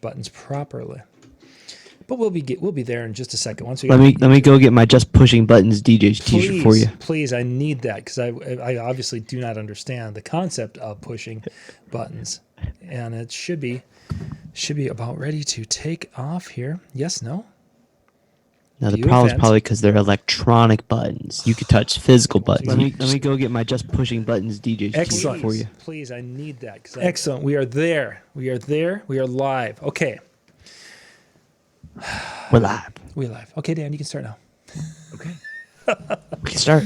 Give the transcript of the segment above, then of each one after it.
buttons properly. But we'll be there in just a second. Once we let me go get my just pushing buttons DJ t-shirt for you. Please, I need that because I obviously do not understand the concept of pushing buttons, and it should be about ready to take off here. Yes, no. Now the problem is probably because they're electronic buttons. You could touch physical buttons. Let me go get my just pushing buttons DJ t-shirt for you. Please, I need that. Excellent. We are there. We are there. We are live. Okay. We're live. We're live. Okay, Dan, you can start now. Okay. We can start.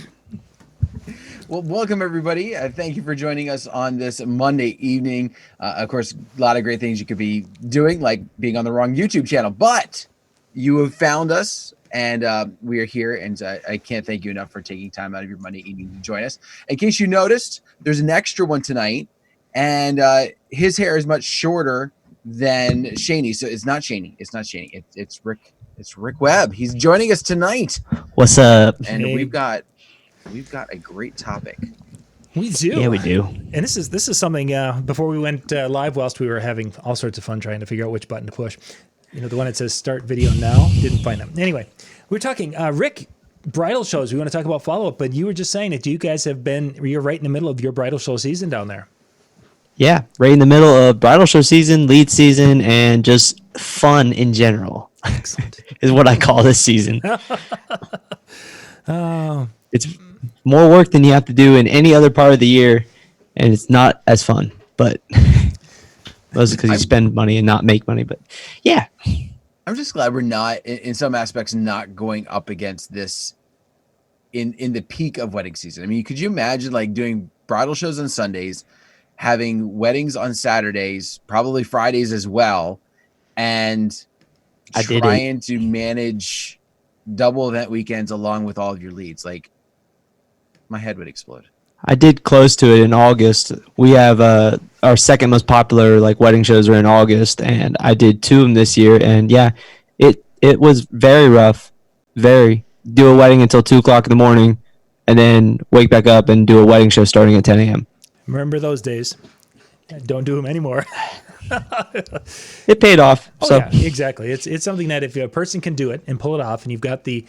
Well, welcome everybody. Thank you for joining us on this Monday evening. Of course, a lot of great things you could be doing, like being on the wrong YouTube channel, but you have found us, and we are here, and I can't thank you enough for taking time out of your Monday evening to join us. In case you noticed, there's an extra one tonight, and his hair is much shorter than Shaney, so it's not Shaney. It's Rick. It's Rick Webb. He's joining us tonight. What's up? And we've got a great topic. We do. Yeah, we do. And this is something. Before we went live, whilst we were having all sorts of fun trying to figure out which button to push. You know, the one that says start video now, didn't find them. Anyway, we're talking, Rick, bridal shows. We want to talk about follow-up, but you were just saying that you guys you're right in the middle of your bridal show season down there. Yeah, right in the middle of bridal show season, lead season, and just fun in general. Excellent. Is what I call this season. Oh. It's more work than you have to do in any other part of the year, and it's not as fun, but mostly because you spend money and not make money. But yeah, I'm just glad we're not, in some aspects, not going up against this in the peak of wedding season. I mean, could you imagine like doing bridal shows on Sundays, having weddings on Saturdays, probably Fridays as well, and trying to manage double event weekends along with all of your leads? Like, my head would explode. I did close to it in August. We have our second most popular like wedding shows are in August, and I did 2 of them this year. And yeah, it was very rough. Do a wedding until 2:00 in the morning, and then wake back up and do a wedding show starting at 10 a.m. Remember those days? Don't do them anymore. It paid off. Oh, so yeah, exactly. It's something that if a person can do it and pull it off, and you've got the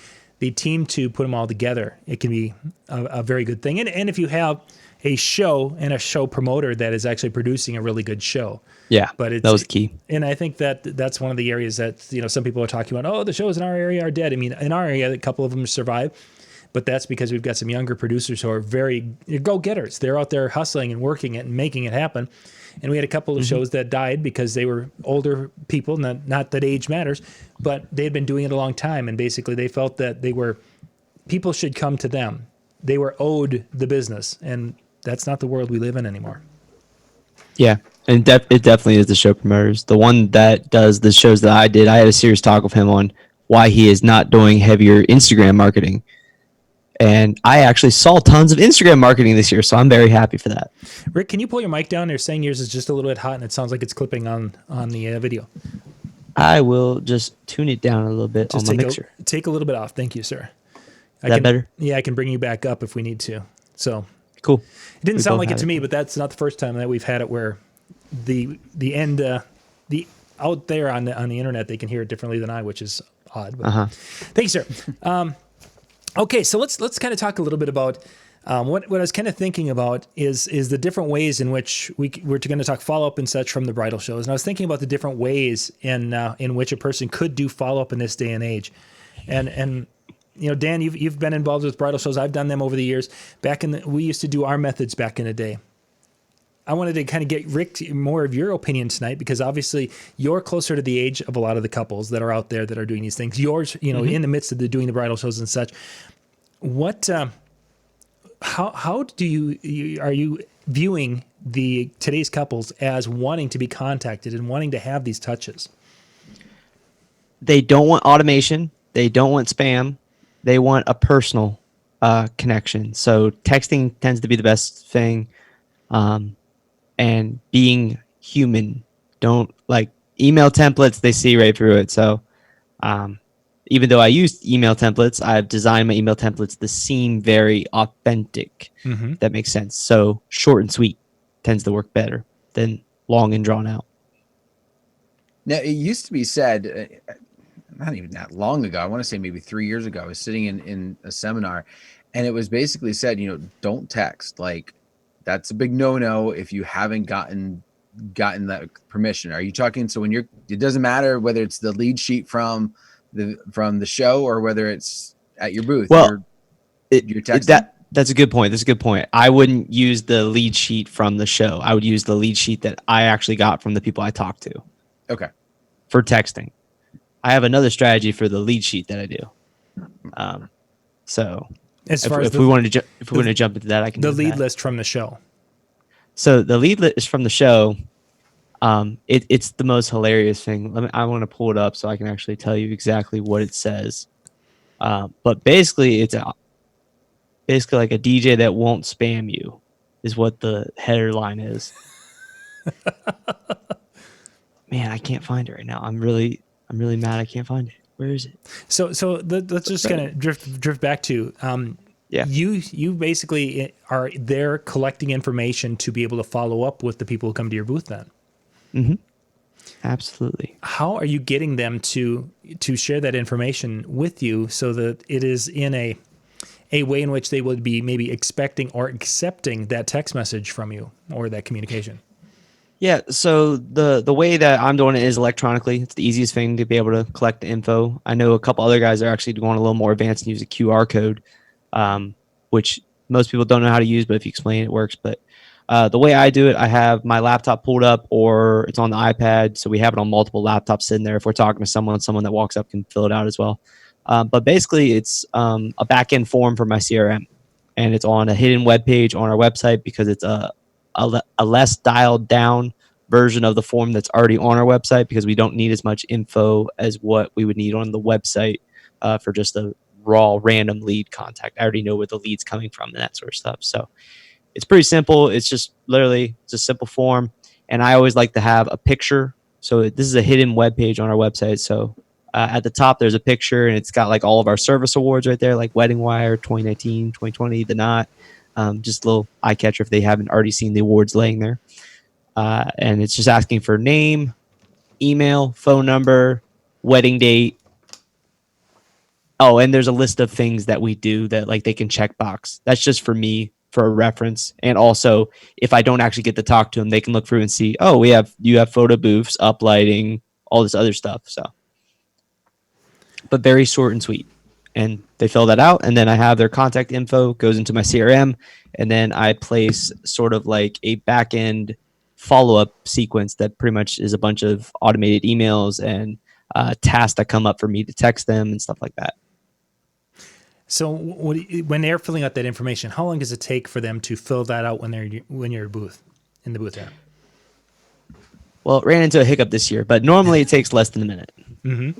team to put them all together, it can be a very good thing. And if you have a show and a show promoter that is actually producing a really good show. Yeah, but that was key. And I think that's one of the areas that, some people are talking about, oh, the shows in our area are dead. I mean, in our area, a couple of them survive, but that's because we've got some younger producers who are very go-getters. They're out there hustling and working it and making it happen. And we had a couple of shows that died because they were older people, not that age matters, but they had been doing it a long time. And basically they felt that people should come to them. They were owed the business. And that's not the world we live in anymore. Yeah, and it definitely is the show promoters. The one that does the shows that I did, I had a serious talk with him on why he is not doing heavier Instagram marketing. And I actually saw tons of Instagram marketing this year, so I'm very happy for that. Rick, can you pull your mic down? They're saying yours is just a little bit hot, and it sounds like it's clipping on the video. I will just tune it down a little bit just on my mixer. Take a little bit off. Thank you, sir. Is that better? Yeah, I can bring you back up if we need to. So cool. It didn't sound like it to me, but that's not the first time that we've had it where the end out there on the internet they can hear it differently than I, which is odd. But Thank you, sir. Okay, so let's kind of talk a little bit about what I was kind of thinking about is the different ways in which we're going to talk follow-up and such from the bridal shows. And I was thinking about the different ways in which a person could do follow-up in this day and age. And Dan, you've been involved with bridal shows. I've done them over the years. We used to do our methods back in the day. I wanted to kind of get Rick more of your opinion tonight, because obviously you're closer to the age of a lot of the couples that are out there that are doing these things. Yours, in the midst of doing the bridal shows and such. What, how are you viewing today's couples as wanting to be contacted and wanting to have these touches? They don't want automation. They don't want spam. They want a personal connection. So texting tends to be the best thing. And being human. Don't like email templates, they see right through it. So even though I use email templates, I've designed my email templates to seem very authentic. If that makes sense. So short and sweet tends to work better than long and drawn out. Now, it used to be said, not even that long ago, I want to say maybe 3 years ago, I was sitting in a seminar, and it was basically said, don't text. Like, that's a big no-no if you haven't gotten that permission. Are you talking, so when it doesn't matter whether it's the lead sheet from the show or whether it's at your booth, Well, you're texting? that's a good point. That's a good point. I wouldn't use the lead sheet from the show. I would use the lead sheet that I actually got from the people I talked to. Okay. For texting. I have another strategy for the lead sheet that I do. So As far if as we wanted to jump into that, I can the do lead that. list from the show. So the lead list from the show, it's the most hilarious thing. I want to pull it up so I can actually tell you exactly what it says. But basically, it's basically like a DJ that won't spam you is what the header line is. Man, I can't find it right now. I'm really mad. I can't find it. Where is it? So let's just kind of drift back to Yeah. You basically are there collecting information to be able to follow up with the people who come to your booth then. Mm-hmm. Absolutely. How are you getting them to share that information with you so that it is in a way in which they would be maybe expecting or accepting that text message from you or that communication? Yeah, so the way that I'm doing it is electronically. It's the easiest thing to be able to collect the info. I know a couple other guys are actually going a little more advanced and use a QR code, which most people don't know how to use, but if you explain it, it works. But the way I do it, I have my laptop pulled up or it's on the iPad, so we have it on multiple laptops sitting there. If we're talking to someone that walks up can fill it out as well. But basically, it's a back-end form for my CRM, and it's on a hidden web page on our website because it's a less dialed down version of the form that's already on our website because we don't need as much info as what we would need on the website for just a raw random lead contact. I already know where the lead's coming from and that sort of stuff. So it's pretty simple. It's just literally it's a simple form. And I always like to have a picture. So this is a hidden web page on our website. So at the top, there's a picture and it's got like all of our service awards right there, like Wedding Wire 2019, 2020, The Knot. Just a little eye catcher if they haven't already seen the awards laying there. And it's just asking for name, email, phone number, wedding date. Oh, and there's a list of things that we do that like they can check box. That's just for me for a reference. And also, if I don't actually get to talk to them, they can look through and see, oh, you have photo booths, uplighting, all this other stuff. So, but very short and sweet. And they fill that out, and then I have their contact info goes into my CRM, and then I place sort of like a back end follow-up sequence that pretty much is a bunch of automated emails and tasks that come up for me to text them and stuff like that. So when they're filling out that information, how long does it take for them to fill that out when you're in the booth there? Well, it ran into a hiccup this year, but normally it takes less than a minute. Mm-hmm.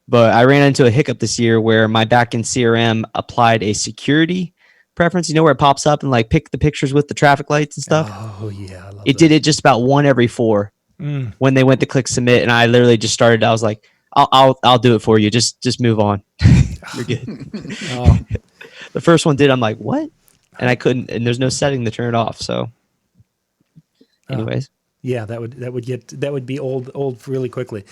But I ran into a hiccup this year where my backend CRM applied a security preference. You know where it pops up and like pick the pictures with the traffic lights and stuff? Oh yeah, I love it that. did it just about 1 every 4 when they went to click submit, and I literally just started. I was like, I'll do it for you. Just move on. You're good. Oh. The first one did. I'm like, what? And I couldn't. And there's no setting to turn it off. So, anyways, yeah, that would be old really quickly,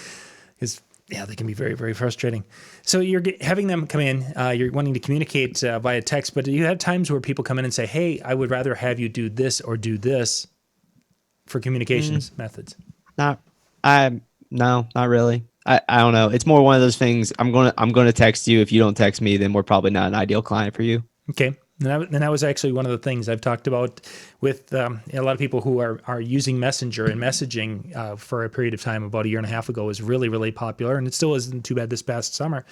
because yeah, they can be very, very frustrating. So you're having them come in, you're wanting to communicate via text, but do you have times where people come in and say, hey, I would rather have you do this or do this for communications methods? No, not really. I don't know. It's more one of those things. I'm gonna text you. If you don't text me, then we're probably not an ideal client for you. Okay. And that was actually one of the things I've talked about with a lot of people who are using Messenger, and messaging for a period of time about a year and a half ago was really, really popular. And it still isn't too bad this past summer,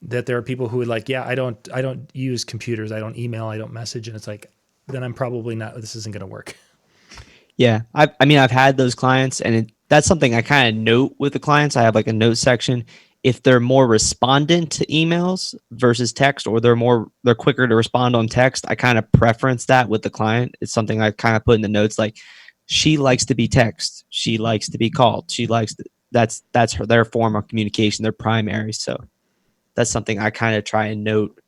that there are people who would like, yeah, I don't use computers. I don't email. I don't message. And it's like, then I'm probably not, this isn't going to work. Yeah. I mean, I've had those clients, and that's something I kind of note with the clients. I have like a note section. If they're more respondent to emails versus text, or they're quicker to respond on text, I kind of preference that with the client. It's something I kind of put in the notes, like she likes to be text, she likes to be called, that's their form of communication, their primary. So that's something I kind of try and note,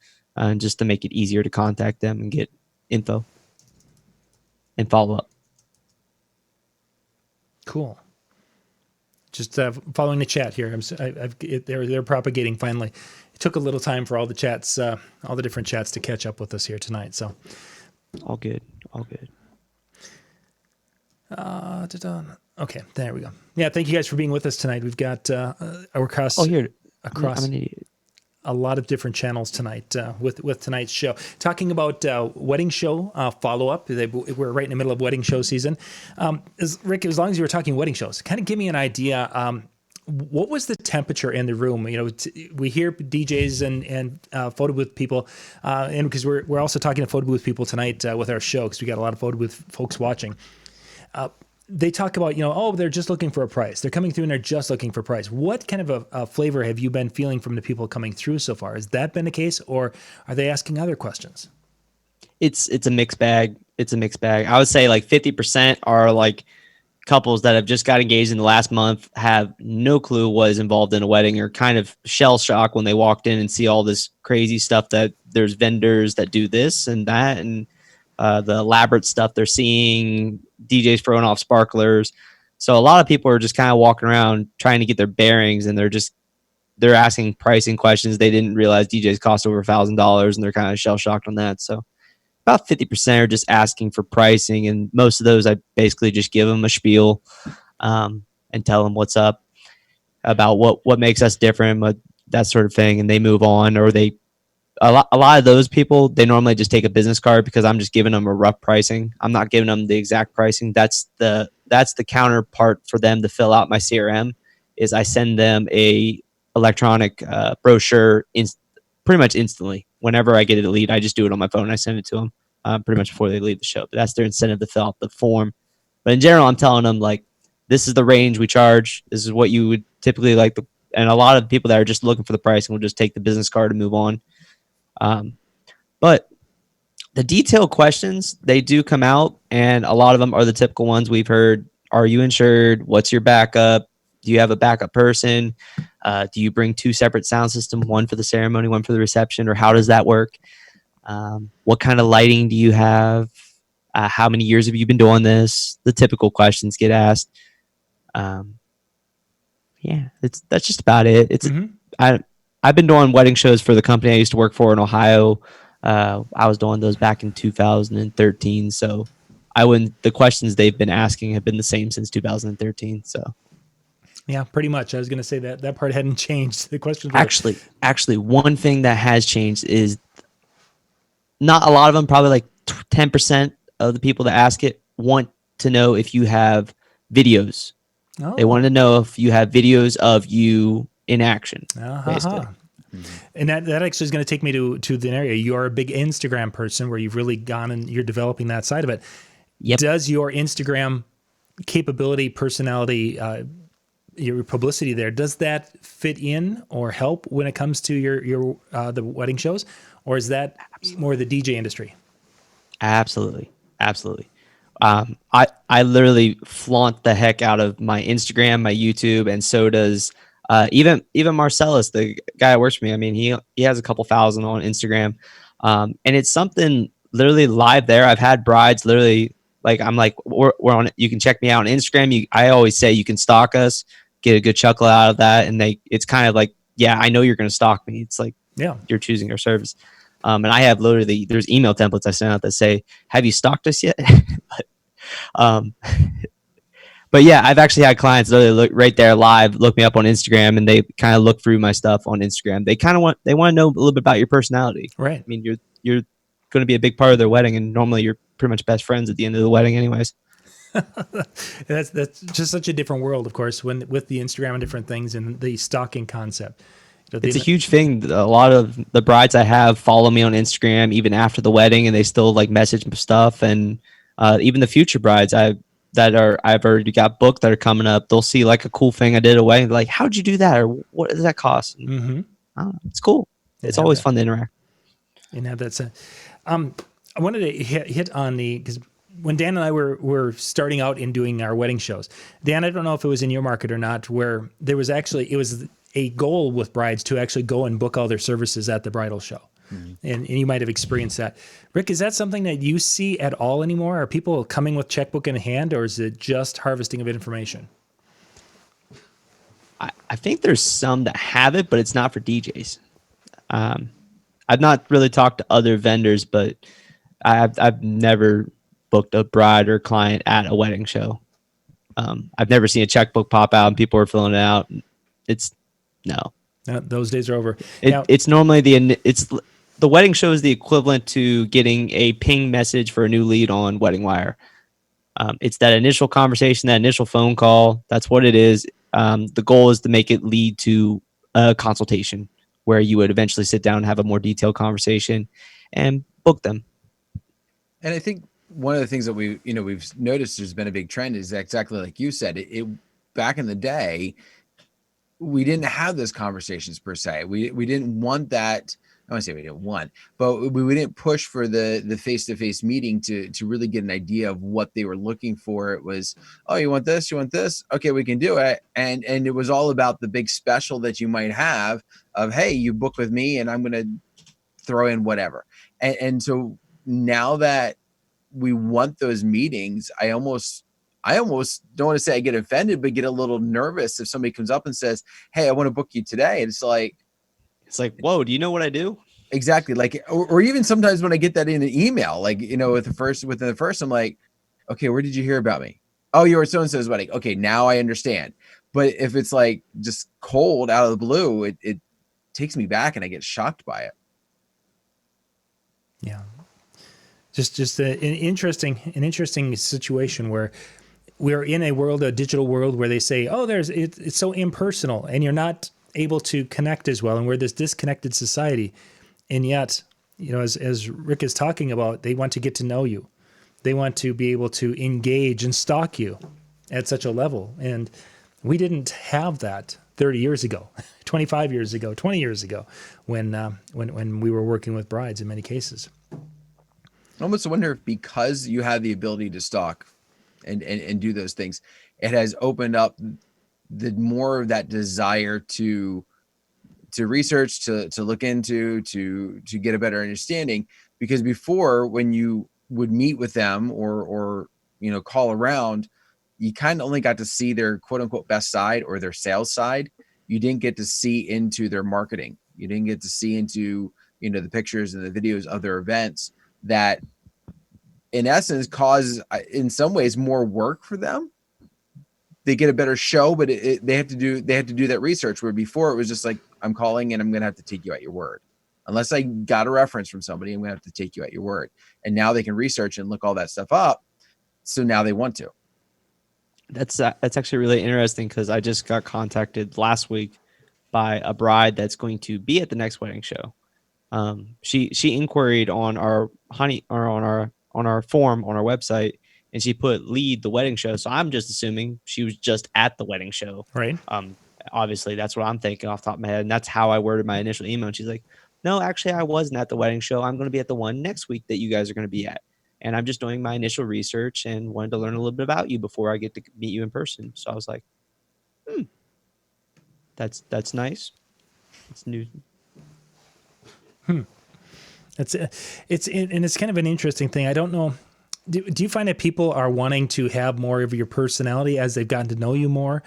just to make it easier to contact them and get info and follow up. Cool. just following the chat here. They're propagating finally. It took a little time for all the chats, all the different chats to catch up with us here tonight. So all good. Okay, there we go. Yeah, thank you guys for being with us tonight. We've got across I'm an idiot. a lot of different channels tonight with tonight's show. Talking about wedding show follow-up. We're right in the middle of wedding show season. Rick, as long as you were talking wedding shows, kind of give me an idea. What was the temperature in the room? You know, we hear DJs and photo booth people, and because we're also talking to photo booth people tonight with our show, because we got a lot of photo booth folks watching. They talk about, they're just looking for a price. They're coming through and they're just looking for price. What kind of a flavor have you been feeling from the people coming through so far? Has that been the case, or are they asking other questions? It's a mixed bag. I would say like 50% are like couples that have just got engaged in the last month, have no clue what is involved in a wedding, or kind of shell shocked when they walked in and see all this crazy stuff, that there's vendors that do this and that, and the elaborate stuff they're seeing, DJs throwing off sparklers. So a lot of people are just kind of walking around trying to get their bearings, and they're asking pricing questions. They didn't realize DJs cost over $1,000, and they're kind of shell shocked on that. So about 50% are just asking for pricing, and most of those I basically just give them a spiel and tell them what's up about what makes us different, that sort of thing, and they move on. Or a lot of those people, they normally just take a business card, because I'm just giving them a rough pricing. I'm not giving them the exact pricing. That's the counterpart for them to fill out my CRM. Is I send them a electronic brochure pretty much instantly. Whenever I get a lead, I just do it on my phone. I send it to them pretty much before they leave the show. But that's their incentive to fill out the form. But in general, I'm telling them, like, this is the range we charge. This is what you would typically like. And a lot of people that are just looking for the pricing will just take the business card and move on. But the detailed questions, they do come out, and a lot of them are the typical ones we've heard. Are you insured? What's your backup? Do you have a backup person? Do you bring two separate sound systems, one for the ceremony, one for the reception, or how does that work? What kind of lighting do you have? How many years have you been doing this? The typical questions get asked. That's just about it. I've been doing wedding shows for the company I used to work for in Ohio. I was doing those back in 2013. So the questions they've been asking have been the same since 2013. So yeah, pretty much. I was going to say that part hadn't changed. The questions were... Actually, one thing that has changed is not a lot of them, probably like 10% of the people that ask it want to know if you have videos. Oh. They want to know if you have videos of you in action. Basically. And that actually is going to take me to the area. You're a big Instagram person, where you've really gone and you're developing that side of it. Yep. Does your Instagram capability, personality, your publicity there, does that fit in or help when it comes to your the wedding shows, or is that more the DJ industry? Absolutely. I literally flaunt the heck out of my Instagram, my YouTube, and so does even Marcellus, the guy that works for me. I mean, he has a couple thousand on Instagram, and it's something literally live there. I've had brides literally, like, I'm like, we're on it. You can check me out on Instagram. I always say you can stalk us, get a good chuckle out of that, and it's kind of like, yeah, I know you're going to stalk me. It's like, yeah, you're choosing our service. And I have literally, there's email templates I send out that say, have you stalked us yet? But yeah, I've actually had clients literally look right there live, look me up on Instagram, and they kind of look through my stuff on Instagram. They want to know a little bit about your personality. Right. I mean, you're going to be a big part of their wedding, and normally you're pretty much best friends at the end of the wedding anyways. That's just such a different world, of course, with the Instagram and different things and the stalking concept. It's a huge thing. A lot of the brides I have follow me on Instagram even after the wedding, and they still like message stuff. And even the future brides I've already got booked that are coming up, they'll see like a cool thing I did at a wedding, like, how'd you do that, or what does that cost? Mm-hmm. I don't know, it's cool. It's always fun to interact. And have that sense. I wanted to hit on because when Dan and I were starting out in doing our wedding shows, Dan, I don't know if it was in your market or not, where it was a goal with brides to actually go and book all their services at the bridal show. Mm-hmm. And you might have experienced that. Rick, is that something that you see at all anymore? Are people coming with checkbook in hand, or is it just harvesting of information? I think there's some that have it, but it's not for DJs. I've not really talked to other vendors, but I've never booked a bride or client at a wedding show. I've never seen a checkbook pop out and people are filling it out. It's no. Those days are over. It's normally the wedding show is the equivalent to getting a ping message for a new lead on Wedding Wire. It's that initial conversation, that initial phone call. That's what it is. The goal is to make it lead to a consultation where you would eventually sit down and have a more detailed conversation and book them. And I think one of the things that we've noticed there's been a big trend is exactly like you said. It back in the day, we didn't have those conversations per se. We didn't want that. I want to say we didn't want, but we didn't push for the face-to-face meeting to really get an idea of what they were looking for. It was, oh, you want this? You want this? Okay, we can do it. And it was all about the big special that you might have of, hey, you book with me and I'm going to throw in whatever. And so now that we want those meetings, I almost don't want to say I get offended, but get a little nervous if somebody comes up and says, hey, I want to book you today. And it's like, whoa, do you know what I do? Exactly. Like, or even sometimes when I get that in an email, like, within the first, I'm like, okay, where did you hear about me? Oh, you were so-and-so's wedding. Okay, now I understand. But if it's like just cold out of the blue, it takes me back and I get shocked by it. Yeah. Just an interesting situation where we're in a digital world where they say, oh, it's so impersonal and you're not able to connect as well. And we're this disconnected society. And yet, as Rick is talking about, they want to get to know you. They want to be able to engage and stalk you at such a level. And we didn't have that 30 years ago, 25 years ago, 20 years ago, when we were working with brides in many cases. I almost wonder if because you have the ability to stalk and do those things, it has opened up the more of that desire to research, to look into, to get a better understanding. Because before, when you would meet with them or call around, you kind of only got to see their quote unquote best side or their sales side. You didn't get to see into their marketing. You didn't get to see into the pictures and the videos of their events that in essence cause in some ways more work for them. They get a better show, but they have to do that research, where before it was just like, I'm calling and I'm going to have to take you at your word. Unless I got a reference from somebody, I'm going to have to take you at your word. And now they can research and look all that stuff up. So now they want to. That's actually really interesting, because I just got contacted last week by a bride that's going to be at the next wedding show. She inquired on our on our form on our website, and she put lead the wedding show. So I'm just assuming she was just at the wedding show. Right. Obviously that's what I'm thinking off the top of my head. And that's how I worded my initial email. And she's like, no, actually I wasn't at the wedding show. I'm going to be at the one next week that you guys are going to be at. And I'm just doing my initial research and wanted to learn a little bit about you before I get to meet you in person. So I was like, that's nice. It's new. It's kind of an interesting thing. I don't know. Do you find that people are wanting to have more of your personality as they've gotten to know you more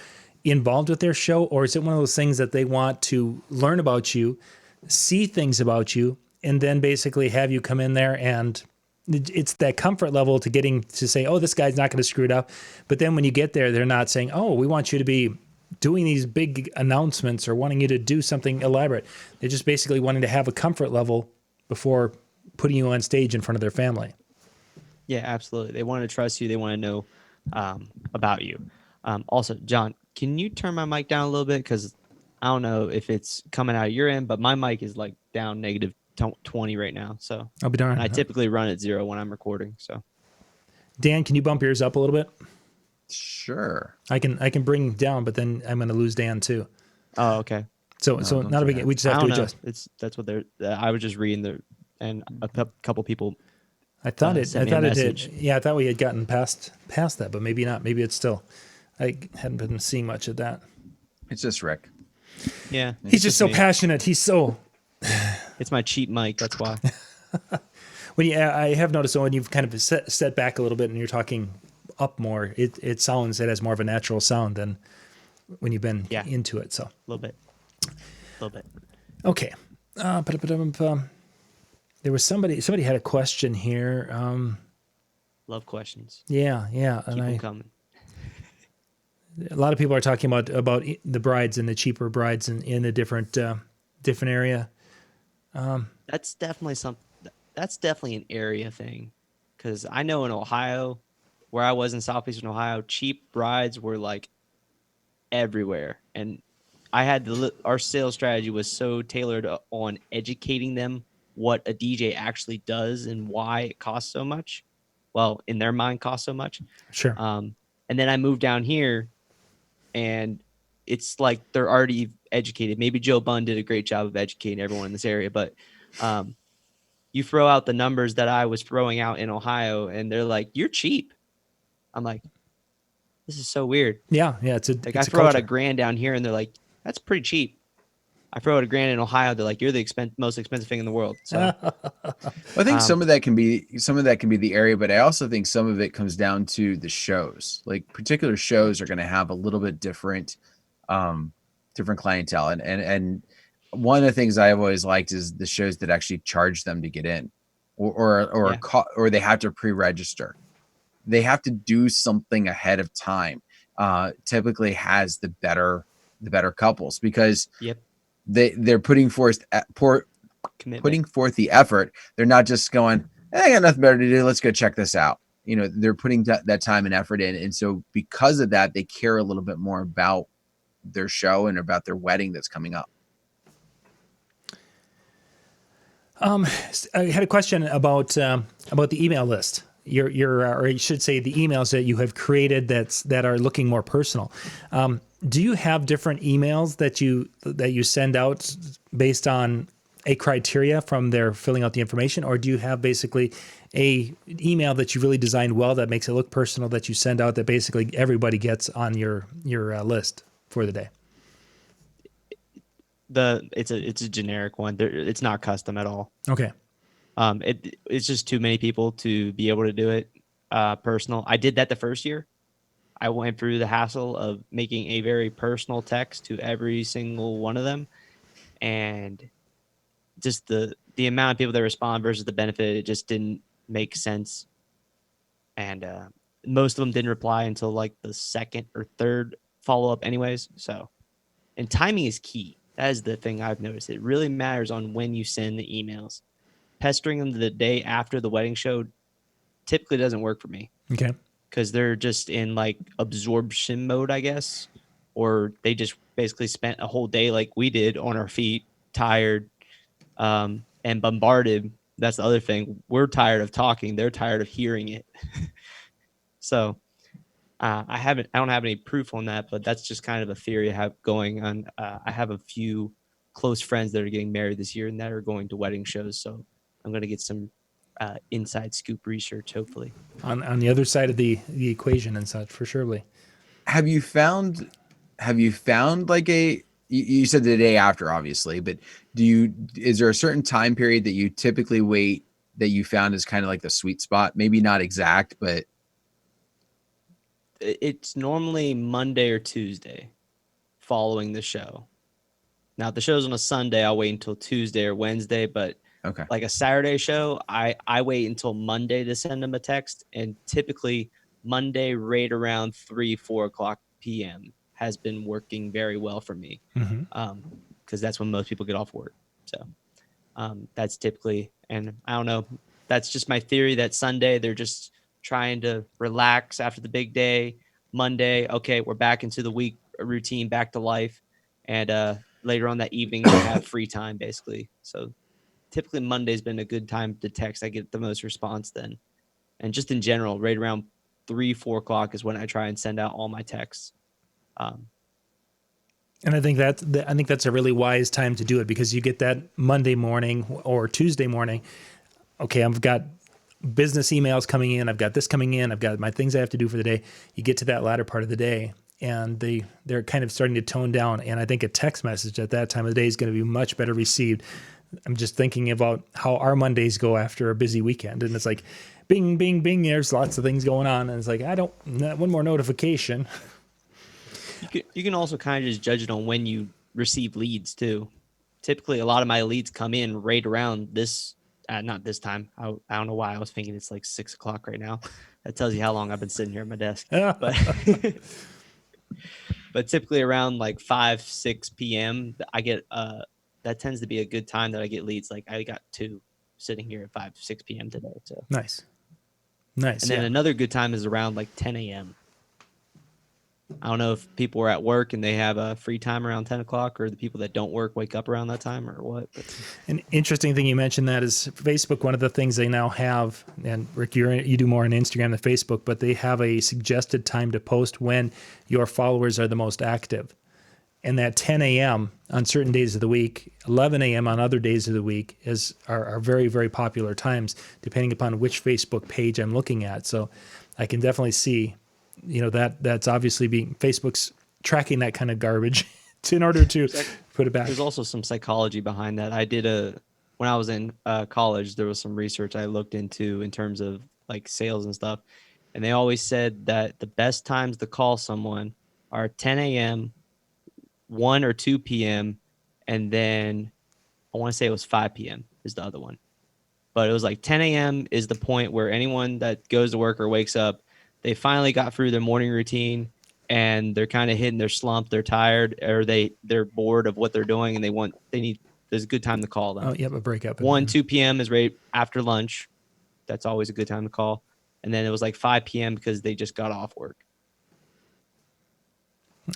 involved with their show? Or is it one of those things that they want to learn about you, see things about you, and then basically have you come in there, and it's that comfort level to getting to say, oh, this guy's not going to screw it up. But then when you get there, they're not saying, oh, we want you to be doing these big announcements or wanting you to do something elaborate. They're just basically wanting to have a comfort level before putting you on stage in front of their family. Yeah, absolutely. They want to trust you. They want to know about you. Also, John, can you turn my mic down a little bit? Because I don't know if it's coming out of your end, but my mic is like down negative 20 right now. So I'll be darned. I typically run at 0 when I'm recording. So Dan, can you bump yours up a little bit? Sure. I can bring down, but then I'm going to lose Dan too. Oh, okay. So not a big. We just have to adjust. That's what they're. I was just reading and a couple people. I thought it did. Yeah, I thought we had gotten past that, but maybe not. Maybe it's still. I hadn't been seeing much of that. It's just Rick. Yeah, he's just so passionate. He's so. It's my cheap mic. That's why. I have noticed when you've kind of set back a little bit and you're talking up more, it sounds, it has more of a natural sound than when you've been Yeah. into it. So A little bit. okay. There was somebody had a question here. Love questions. Yeah, Keep them coming. a lot of people are talking about the brides and the cheaper brides in a different area. That's definitely That's definitely an area thing, because I know in Ohio, where I was in southeastern Ohio, cheap brides were like everywhere, and our sales strategy was so tailored on educating them what a DJ actually does and why it costs so much. Well, in their mind, costs so much. Sure. And then I moved down here, and it's like they're already educated. Maybe Joe Bunn did a great job of educating everyone in this area, but you throw out the numbers that I was throwing out in Ohio, and they're like, "You're cheap." I'm like, "This is so weird." Yeah. It's I throw out $1,000 down here, and they're like, "That's pretty cheap." I throw out $1,000 in Ohio, they're like, "You're the most expensive thing in the world." So I think some of that can be the area, but I also think some of it comes down to the shows. Like particular shows are going to have a little bit different clientele, and one of the things I've always liked is the shows that actually charge them to get in, or they have to pre-register. They have to do something ahead of time. Typically has the better couples, because they're putting forth the effort. They're not just going, I got nothing better to do, let's go check this out. They're putting that time and effort in, and so because of that, they care a little bit more about their show and about their wedding that's coming up. I had a question about the email list. Or I should say, the emails that you have created that are looking more personal. Do you have different emails that you send out based on a criteria from their filling out the information, or do you have basically a email that you really designed well that makes it look personal that you send out that basically everybody gets on your list for the day? It's a generic one. It's not custom at all. Okay. It's just too many people to be able to do it personal. I did that the first year. I went through the hassle of making a very personal text to every single one of them, and just the amount of people that respond versus the benefit, it just didn't make sense. And most of them didn't reply until like the second or third follow-up anyways. So, and timing is key. That is the thing I've noticed. It really matters on when you send the emails. Pestering them the day after the wedding show typically doesn't work for me. Okay. Because they're just in like absorption mode, I guess, or they just basically spent a whole day like we did on our feet, tired, and bombarded. That's the other thing. We're tired of talking. They're tired of hearing it. So I don't have any proof on that, but that's just kind of a theory I have going on. I have a few close friends that are getting married this year and that are going to wedding shows. So I'm going to get some inside scoop research, hopefully. On the other side of the equation and such, for surely. Have you found like you said the day after, obviously, but is there a certain time period that you typically wait that you found is kind of like the sweet spot? Maybe not exact, but it's normally Monday or Tuesday following the show. Now, if the show's on a Sunday, I'll wait until Tuesday or Wednesday, but okay. Like a Saturday show, I wait until Monday to send them a text, and typically Monday right around 3-4 o'clock p.m. has been working very well for me, because that's when most people get off work. So that's typically, and I don't know, that's just my theory that Sunday they're just trying to relax after the big day. Monday, okay, we're back into the week routine, back to life, and later on that evening they have free time basically. So typically Monday's been a good time to text. I get the most response then. And just in general, right around 3-4 o'clock is when I try and send out all my texts. And I think that's a really wise time to do it, because you get that Monday morning or Tuesday morning. Okay, I've got business emails coming in. I've got this coming in. I've got my things I have to do for the day. You get to that latter part of the day, and they're kind of starting to tone down. And I think a text message at that time of the day is going to be much better received. I'm just thinking about how our Mondays go after a busy weekend, and it's like, bing, bing, bing. There's lots of things going on, and it's like, one more notification. You can also kind of just judge it on when you receive leads too. Typically, a lot of my leads come in right around this, not this time. I don't know why I was thinking it's like 6 o'clock right now. That tells you how long I've been sitting here at my desk. But but typically around like 5, 6 p.m. I get that tends to be a good time that I get leads. Like I got 2 sitting here at 5, 6 p.m. today. So Nice. And then another good time is around like 10 a.m. I don't know if people are at work and they have a free time around 10 o'clock, or the people that don't work wake up around that time, or what. But An interesting thing you mentioned that is Facebook. One of the things they now have, and Rick, you do more on Instagram than Facebook, but they have a suggested time to post when your followers are the most active. And that 10 a.m. on certain days of the week, 11 a.m. on other days of the week are very, very popular times, depending upon which Facebook page I'm looking at. So I can definitely see, that's obviously Facebook's tracking that kind of garbage in order to put it back. There's also some psychology behind that. When I was in college, there was some research I looked into in terms of like sales and stuff. And they always said that the best times to call someone are 10 a.m., 1 or 2 p.m., and then I want to say it was 5 p.m. is the other one. But it was like 10 a.m. is the point where anyone that goes to work or wakes up, they finally got through their morning routine and they're kind of hitting their slump. They're tired, or they're bored of what they're doing, and there's a good time to call them. Oh, yep, a breakup. 1, 2 p.m. is right after lunch. That's always a good time to call. And then it was like 5 p.m. because they just got off work.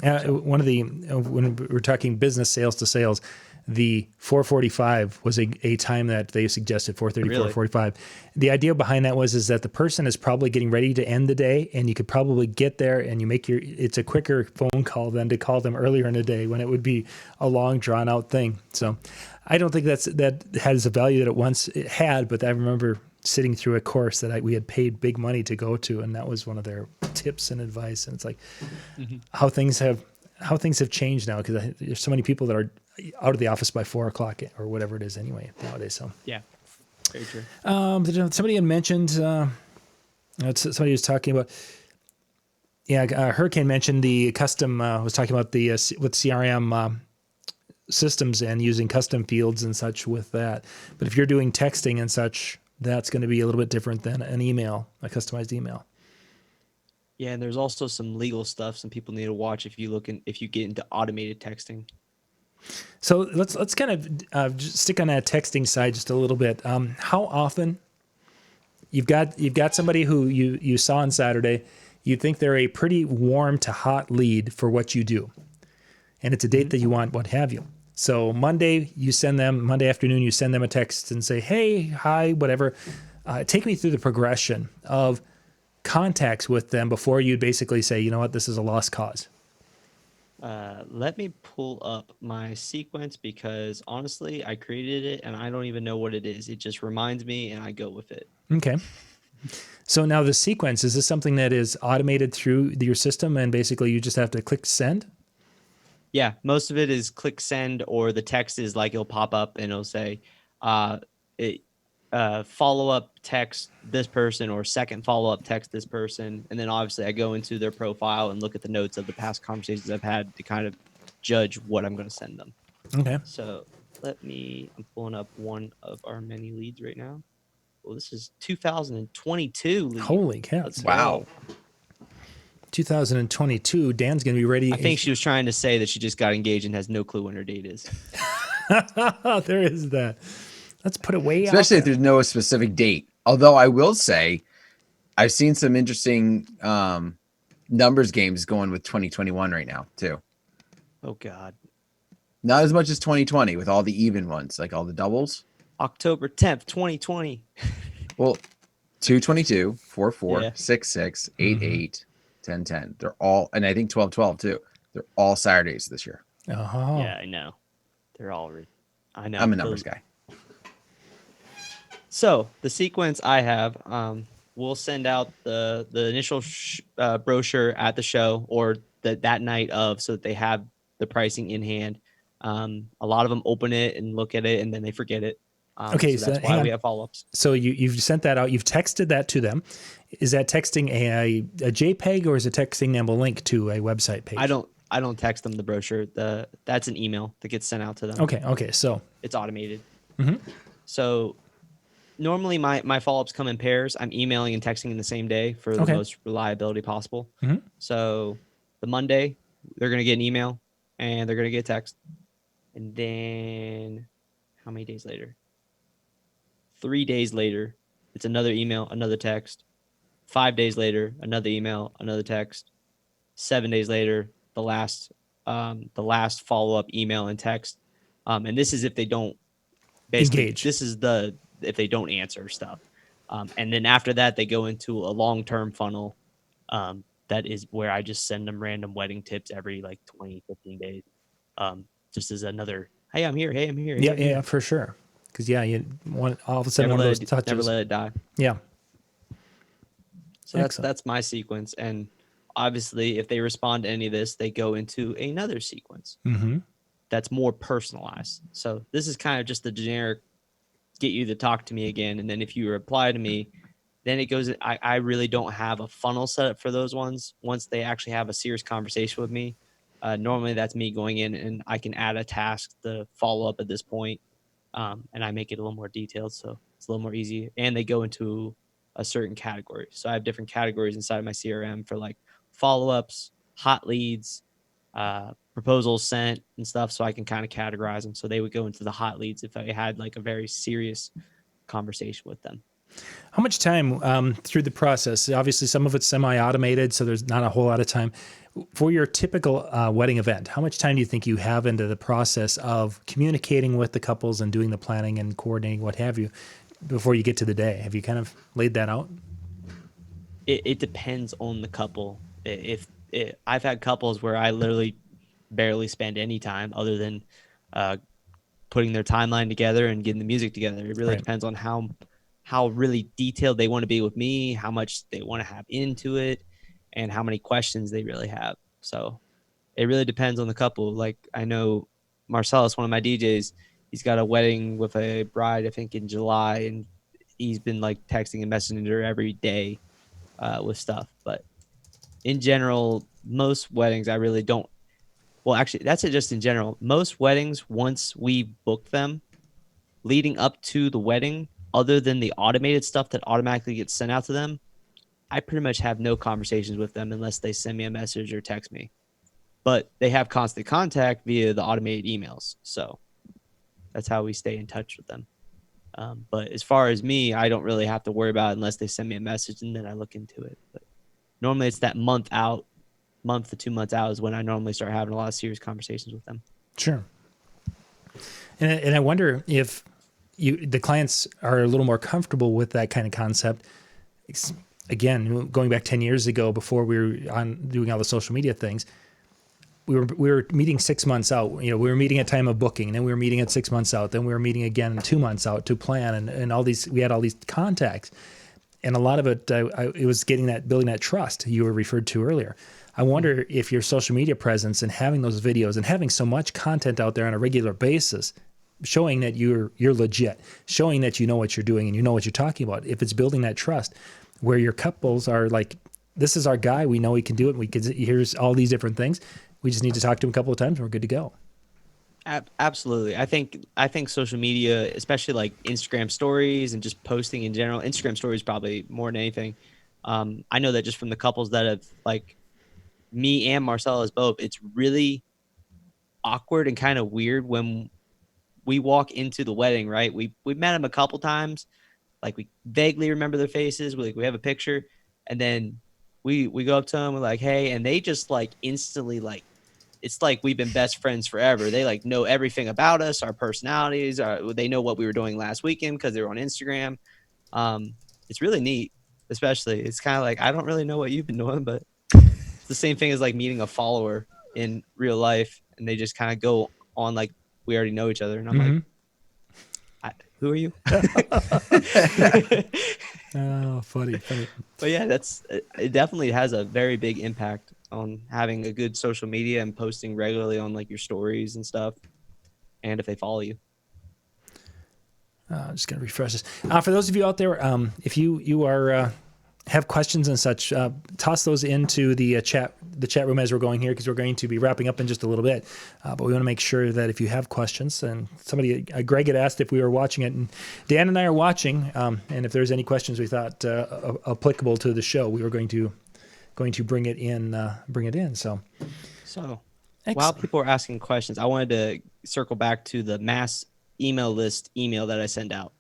One of the when we're talking business sales to sales, the 4:45 was a time that they suggested. 4:30, Really? 4:45. The idea behind that is that the person is probably getting ready to end the day, and you could probably get there and it's a quicker phone call than to call them earlier in the day when it would be a long drawn out thing. So I don't think that has the value that it once had, but I remember sitting through a course that we had paid big money to go to, and that was one of their tips and advice. And it's like how things have changed now, because there's so many people that are out of the office by 4 o'clock or whatever it is anyway nowadays. So Yeah, very true. Somebody had mentioned somebody was talking about Hurricane mentioned the custom was talking about the with CRM systems and using custom fields and such with that. But if you're doing texting and such, that's going to be a little bit different than an email, a customized email. Yeah, and there's also some legal stuff some people need to watch if you get into automated texting. So let's kind of just stick on that texting side just a little bit. How often you've got somebody who you saw on Saturday, you think they're a pretty warm to hot lead for what you do, and it's a date that you want, what have you. So Monday afternoon, you send them a text and say, hey, hi, whatever. Take me through the progression of contacts with them before you basically say, you know what, this is a lost cause. Let me pull up my sequence, because honestly, I created it and I don't even know what it is. It just reminds me and I go with it. Okay. So now the sequence, is this something that is automated through your system and basically you just have to click send? Yeah, most of it is click send, or the text is like it'll pop up and it'll say, follow up text this person, or second follow up text this person. And then obviously I go into their profile and look at the notes of the past conversations I've had to kind of judge what I'm going to send them. Okay. So I'm pulling up one of our many leads right now. Well, this is 2022 lead. Holy cats. Wow. 2022, Dan's going to be ready. I think she was trying to say that she just got engaged and has no clue when her date is. There is that. Let's put it way out. Especially if there's no specific date. Although I will say, I've seen some interesting numbers games going with 2021 right now too. Oh God. Not as much as 2020 with all the even ones, like all the doubles. October 10th, 2020. Well, 222, 44, Yeah. 66, 88, 1010. They're all, and I think 1212 too. They're all Saturdays this year. Oh. Yeah, I know. They're all. I know. I'm a numbers guy. So the sequence I have, we'll send out the initial brochure at the show, or that night of, so that they have the pricing in hand. A lot of them open it and look at it and then they forget it. Okay, so that's why we have follow-ups. So you've sent that out. You've texted that to them. Is that texting a JPEG, or is it texting them a link to a website page? I don't text them the brochure. That's an email that gets sent out to them. Okay. So it's automated. Mm-hmm. So normally my follow-ups come in pairs. I'm emailing and texting in the same day for the most reliability possible. Mm-hmm. So the Monday, they're going to get an email and they're going to get a text. And then how many days later? 3 days later, it's another email, another text. 5 days later, another email, another text. 7 days later, the last follow-up email and text. And this is if they don't engage. This is if they don't answer stuff. And then after that, they go into a long-term funnel. That is where I just send them random wedding tips every like 20, 15 days. Just as another, hey, I'm here. Hey, I'm here. Yeah, I'm here. for sure. Because you want all of a sudden one of those touches. Never let it die. Yeah. So that's my sequence. And obviously, if they respond to any of this, they go into another sequence that's more personalized. So this is kind of just the generic get you to talk to me again. And then if you reply to me, then it goes, I really don't have a funnel set up for those ones. Once they actually have a serious conversation with me, normally that's me going in and I can add a task to follow up at this point. And I make it a little more detailed. So it's a little more easy. And they go into a certain category. So I have different categories inside of my CRM for like follow-ups, hot leads, proposals sent and stuff, so I can kind of categorize them. So they would go into the hot leads if I had like a very serious conversation with them. How much time through the process? Obviously, some of it's semi-automated, so there's not a whole lot of time. For your typical wedding event, how much time do you think you have into the process of communicating with the couples and doing the planning and coordinating, what have you, before you get to the day? Have you kind of laid that out? It depends on the couple. I've had couples where I literally barely spend any time other than putting their timeline together and getting the music together. It really depends on how really detailed they want to be with me, how much they want to have into it, and how many questions they really have. So it really depends on the couple. Like I know Marcellus, one of my DJs, he's got a wedding with a bride, I think in July, and he's been like texting and messaging her every day with stuff. But in general, most weddings I really don't. Well, actually, that's it just in general. Most weddings, once we book them, leading up to the wedding, other than the automated stuff that automatically gets sent out to them, I pretty much have no conversations with them unless they send me a message or text me. But they have constant contact via the automated emails. So that's how we stay in touch with them. But as far as me, I don't really have to worry about it unless they send me a message and then I look into it. But normally it's that month to 2 months out is when I normally start having a lot of serious conversations with them. Sure. And I wonder if the clients are a little more comfortable with that kind of concept. Again, going back 10 years ago, before we were on doing all the social media things, we were meeting 6 months out. We were meeting at time of booking, and then we were meeting at 6 months out. Then we were meeting again 2 months out to plan, and all these. We had all these contacts, and a lot of it, it was building that trust you were referred to earlier. I wonder if your social media presence and having those videos and having so much content out there on a regular basis, showing that you're legit, showing that you know what you're doing and you know what you're talking about, if it's building that trust, where your couples are like, this is our guy, we know he can do it, here's all these different things, we just need to talk to him a couple of times and we're good to go. Absolutely. I think social media, especially like Instagram stories and just posting in general, Instagram stories probably more than anything. I know that just from the couples that have, like me and Marcellus both, it's really awkward and kind of weird when we walk into the wedding, right? We've met them a couple times, like we vaguely remember their faces, we have a picture, and then we go up to them, we're like, hey, and they just like instantly, like it's like we've been best friends forever. They like know everything about us, our personalities, they know what we were doing last weekend because they were on Instagram. It's really neat. Especially, it's kind of like, I don't really know what you've been doing, but it's the same thing as like meeting a follower in real life, and they just kind of go on like we already know each other, and I'm like, who are you? Oh, funny. But yeah, it definitely has a very big impact on having a good social media and posting regularly on like your stories and stuff, and if they follow you. I'm just gonna refresh this. For those of you out there, if you are have questions and such, toss those into the chat room as we're going here, because we're going to be wrapping up in just a little bit. But we want to make sure that if you have questions, and somebody, Greg had asked if we were watching it, and Dan and I are watching, and if there's any questions we thought applicable to the show, we were going to bring it in. So while people are asking questions, I wanted to circle back to the mass email list email that I send out.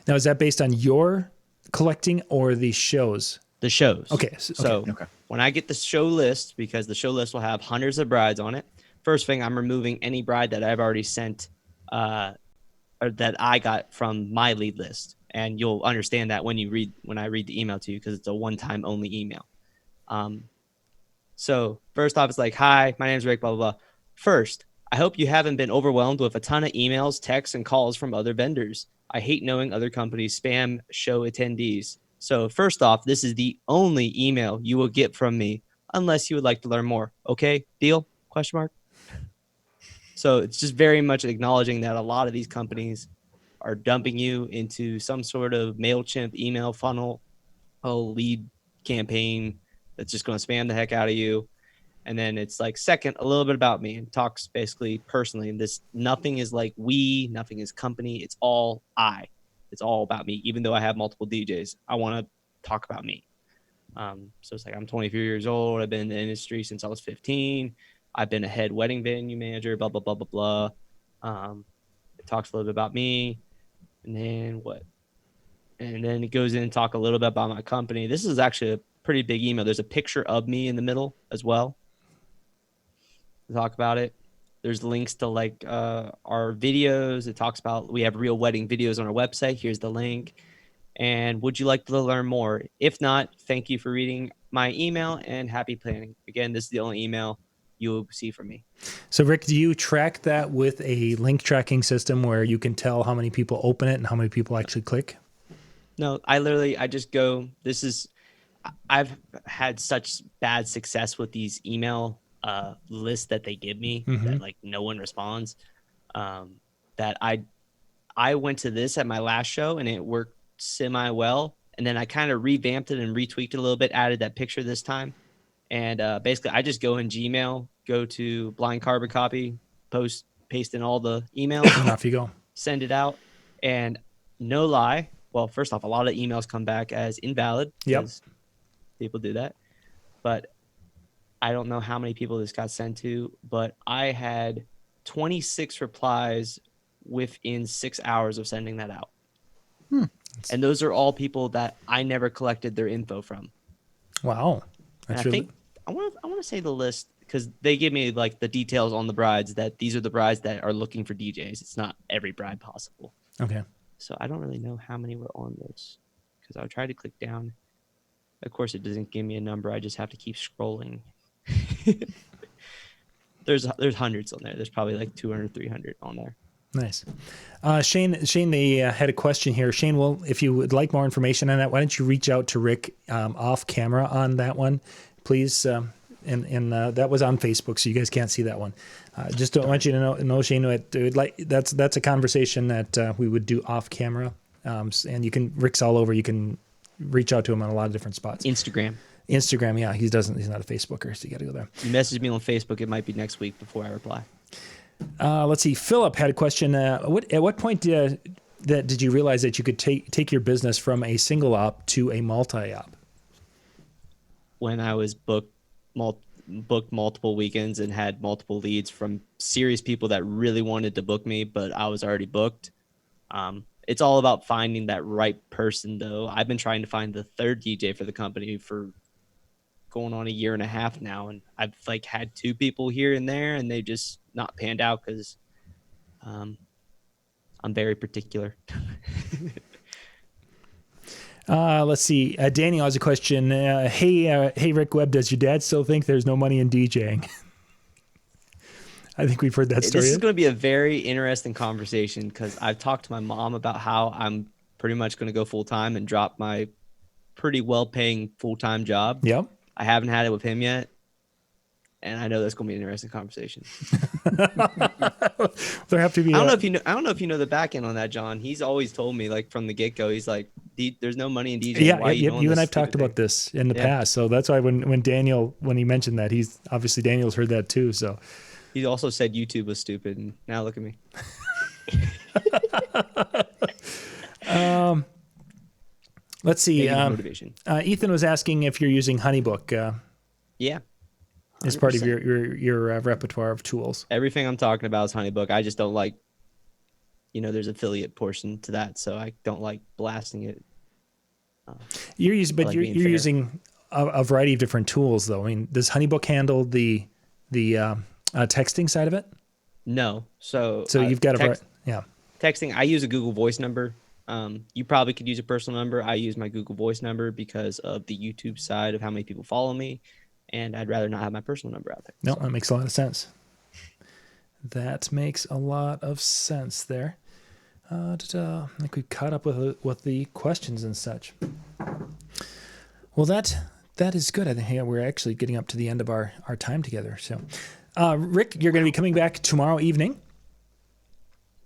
Now, is that based on your collecting or the shows? The shows. Okay. So when I get the show list, because the show list will have hundreds of brides on it, first thing, I'm removing any bride that I've already sent or that I got from my lead list. And you'll understand that when I read the email to you, because it's a one-time only email. So first off, it's like, hi, my name's Rick, blah, blah, blah. First, I hope you haven't been overwhelmed with a ton of emails, texts, and calls from other vendors. I hate knowing other companies spam show attendees. So first off, this is the only email you will get from me unless you would like to learn more. Okay, deal? Question mark. So it's just very much acknowledging that a lot of these companies are dumping you into some sort of MailChimp email funnel, lead campaign that's just going to spam the heck out of you. And then it's like, second, a little bit about me, and talks basically personally. And this, nothing is like we, nothing is company. It's all I. It's all about me. Even though I have multiple DJs, I want to talk about me. So it's like, I'm 23 years old. I've been in the industry since I was 15. I've been a head wedding venue manager, blah, blah, blah, blah, blah. It talks a little bit about me. And then what? And then it goes in and talk a little bit about my company. This is actually a pretty big email. There's a picture of me in the middle as well. Talk about it. There's links to like our videos. It talks about, we have real wedding videos on our website. Here's the link. And would you like to learn more? If not, thank you for reading my email and happy planning. Again, this is the only email you will see from me. So Rick, do you track that with a link tracking system where you can tell how many people open it and how many people actually click? No, I just go, I've had such bad success with these email list that they give me that like no one responds, that I went to this at my last show and it worked semi well, and then I kind of revamped it and retweaked it a little bit, added that picture this time, and basically I just go in Gmail, go to blind carbon copy, paste in all the emails, and off you go, send it out. And no lie, well, first off, a lot of emails come back as invalid. Yep, people do that, but I don't know how many people this got sent to, but I had 26 replies within 6 hours of sending that out. And those are all people that I never collected their info from. Wow. I think I want to say the list, because they give me like the details on the brides, that these are the brides that are looking for DJs. It's not every bride possible. Okay. So I don't really know how many were on this, because I'll try to click down. Of course, it doesn't give me a number. I just have to keep scrolling. There's hundreds on there. There's probably like 200, 300 on there. Nice. Shane, they had a question here. Shane, well, if you would like more information on that, why don't you reach out to Rick off camera on that one, please? And that was on Facebook, so you guys can't see that one. Just don't want you to know, Shane, that's a conversation that we would do off camera. And Rick's all over. You can reach out to him on a lot of different spots. Instagram, yeah, he's not a Facebooker, so you got to go there. You message me on Facebook, it might be next week before I reply. Let's see. Philip had a question. At what point did you realize that you could take your business from a single op to a multi-op? When I was booked multiple weekends and had multiple leads from serious people that really wanted to book me, but I was already booked. It's all about finding that right person, though. I've been trying to find the third DJ for the company for going on a year and a half now, and I've like had 2 people here and there, and they just not panned out because I'm very particular. Let's see. Daniel has a question. Hey, Rick Webb, does your dad still think there's no money in DJing? I think we've heard that story. This is going to be a very interesting conversation, because I've talked to my mom about how I'm pretty much going to go full-time and drop my pretty well-paying full-time job. Yep. I haven't had it with him yet, and I know that's going to be an interesting conversation. There have to be. I don't know if you know the back end on that, John. He's always told me, like from the get-go, he's like, there's no money in DJing. Yeah, Why are you doing and this I've talked stupid about thing? this in the past, so that's why when Daniel he mentioned that, he's obviously Daniel's heard that too. So He also said YouTube was stupid, and now look at me. let's see. Negative motivation. Ethan was asking if you're using HoneyBook Yeah. as part of 100%. your repertoire of tools. Everything I'm talking about is HoneyBook. I just don't like, there's affiliate portion to that, so I don't like blasting it. You're using, but like you're being fair. using a variety of different tools, though. I mean, does HoneyBook handle the texting side of it? No. So you've got texting. I use a Google Voice number. You probably could use a personal number. I use my Google Voice number because of the YouTube side of how many people follow me, and I'd rather not have my personal number out there. No, that makes a lot of sense. That makes a lot of sense there. I think we caught up with the questions and such. Well, that is good. I think we're actually getting up to the end of our time together. So, Rick, you're going to be coming back tomorrow evening.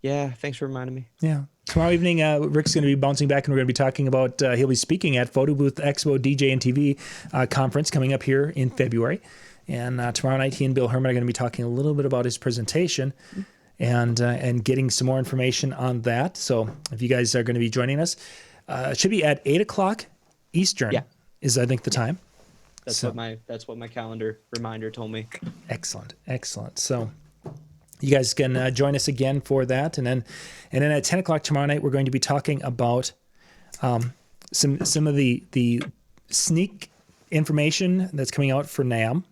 Yeah, thanks for reminding me. Yeah. Tomorrow evening, Rick's going to be bouncing back, and we're going to be talking about, he'll be speaking at Photo Booth Expo DJNTV conference coming up here in February. And tomorrow night, he and Bill Herman are going to be talking a little bit about his presentation and getting some more information on that. So if you guys are going to be joining us, it should be at 8 o'clock Eastern. Yeah. Is I think the time. That's what my calendar reminder told me. Excellent. So you guys can join us again for that, and then at 10 o'clock tomorrow night, we're going to be talking about some of the sneak information that's coming out for NAMM,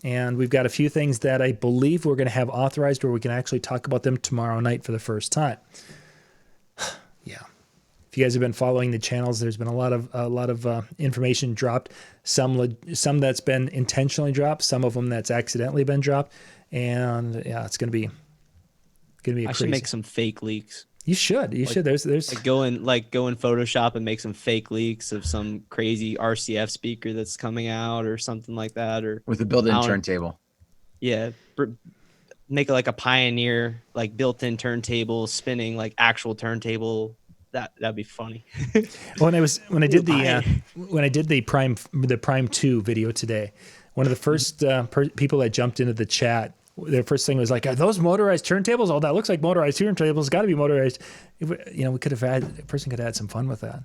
and we've got a few things that I believe we're going to have authorized where we can actually talk about them tomorrow night for the first time. Yeah. If you guys have been following the channels, there's been a lot of information dropped. Some that's been intentionally dropped, some of them that's accidentally been dropped, and yeah, it's gonna be crazy. I should make some fake leaks. You should. There's like go in Photoshop and make some fake leaks of some crazy RCF speaker that's coming out or something like that, or with a built-in turntable. Yeah, make like a Pioneer like built-in turntable spinning like actual turntable. That'd be funny. When I did the Prime 2 video today, one of the first people that jumped into the chat, their first thing was like, "Are those motorized turntables? Oh, that looks like motorized turntables. Got to be motorized." We could have a person could have had some fun with that.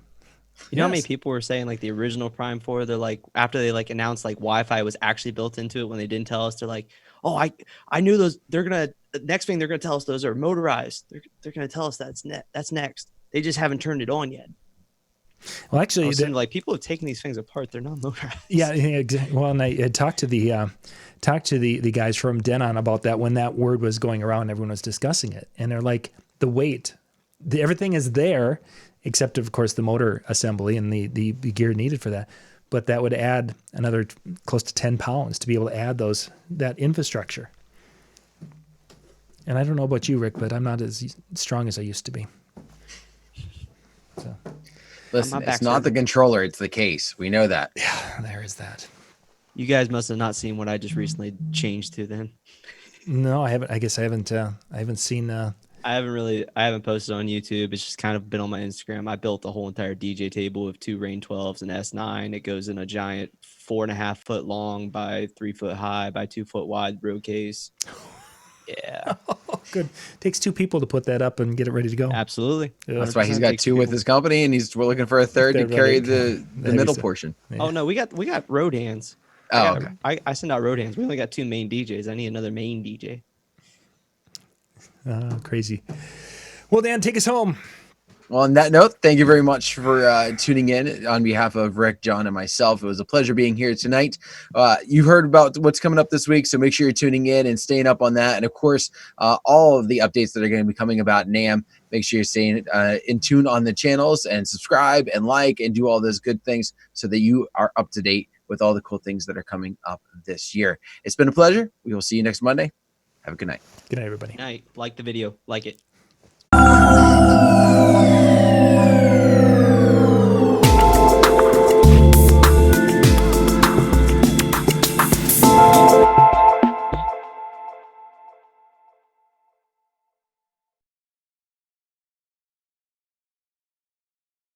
You know how many people were saying like the original Prime 4, they're like, after they like announced like Wi-Fi was actually built into it when they didn't tell us, they're like, "Oh, I knew those. Next thing they're gonna tell us those are motorized. They're gonna tell us that's next. They just haven't turned it on yet." Well, actually, like people have taken these things apart. They're not motorized. Yeah, exactly. Well, and I had talked to the guys from Denon about that when that word was going around. Everyone was discussing it, and they're like, the weight, everything is there, except of course the motor assembly and the gear needed for that. But that would add another close to 10 pounds to be able to add that infrastructure. And I don't know about you, Rick, but I'm not as strong as I used to be. So. Listen, it's not the controller, it's the case. We know that. Yeah, there is that. You guys must have not seen what I just recently changed to then. No, I haven't. I guess I haven't seen. I haven't posted on YouTube. It's just kind of been on my Instagram. I built a whole entire DJ table with 2 Rain 12s and S9. It goes in a giant 4.5 foot long by 3 foot high by 2 foot wide road case. Yeah. Oh, good. Takes 2 people to put that up and get it ready to go. Absolutely. That's why he's got 2 with his company, and we're looking for a third to carry the middle portion. Yeah. Oh no, we got road hands. Oh, okay. I send out road hands. We only got 2 main DJs. I need another main DJ. Crazy. Well, Dan, take us home. Well, on that note, thank you very much for tuning in on behalf of Rick, John, and myself. It was a pleasure being here tonight. You've heard about what's coming up this week, so make sure you're tuning in and staying up on that. And, of course, all of the updates that are going to be coming about NAMM, make sure you're staying in tune on the channels and subscribe and like and do all those good things so that you are up to date with all the cool things that are coming up this year. It's been a pleasure. We will see you next Monday. Have a good night. Good night, everybody. Good night. Like the video. Like it.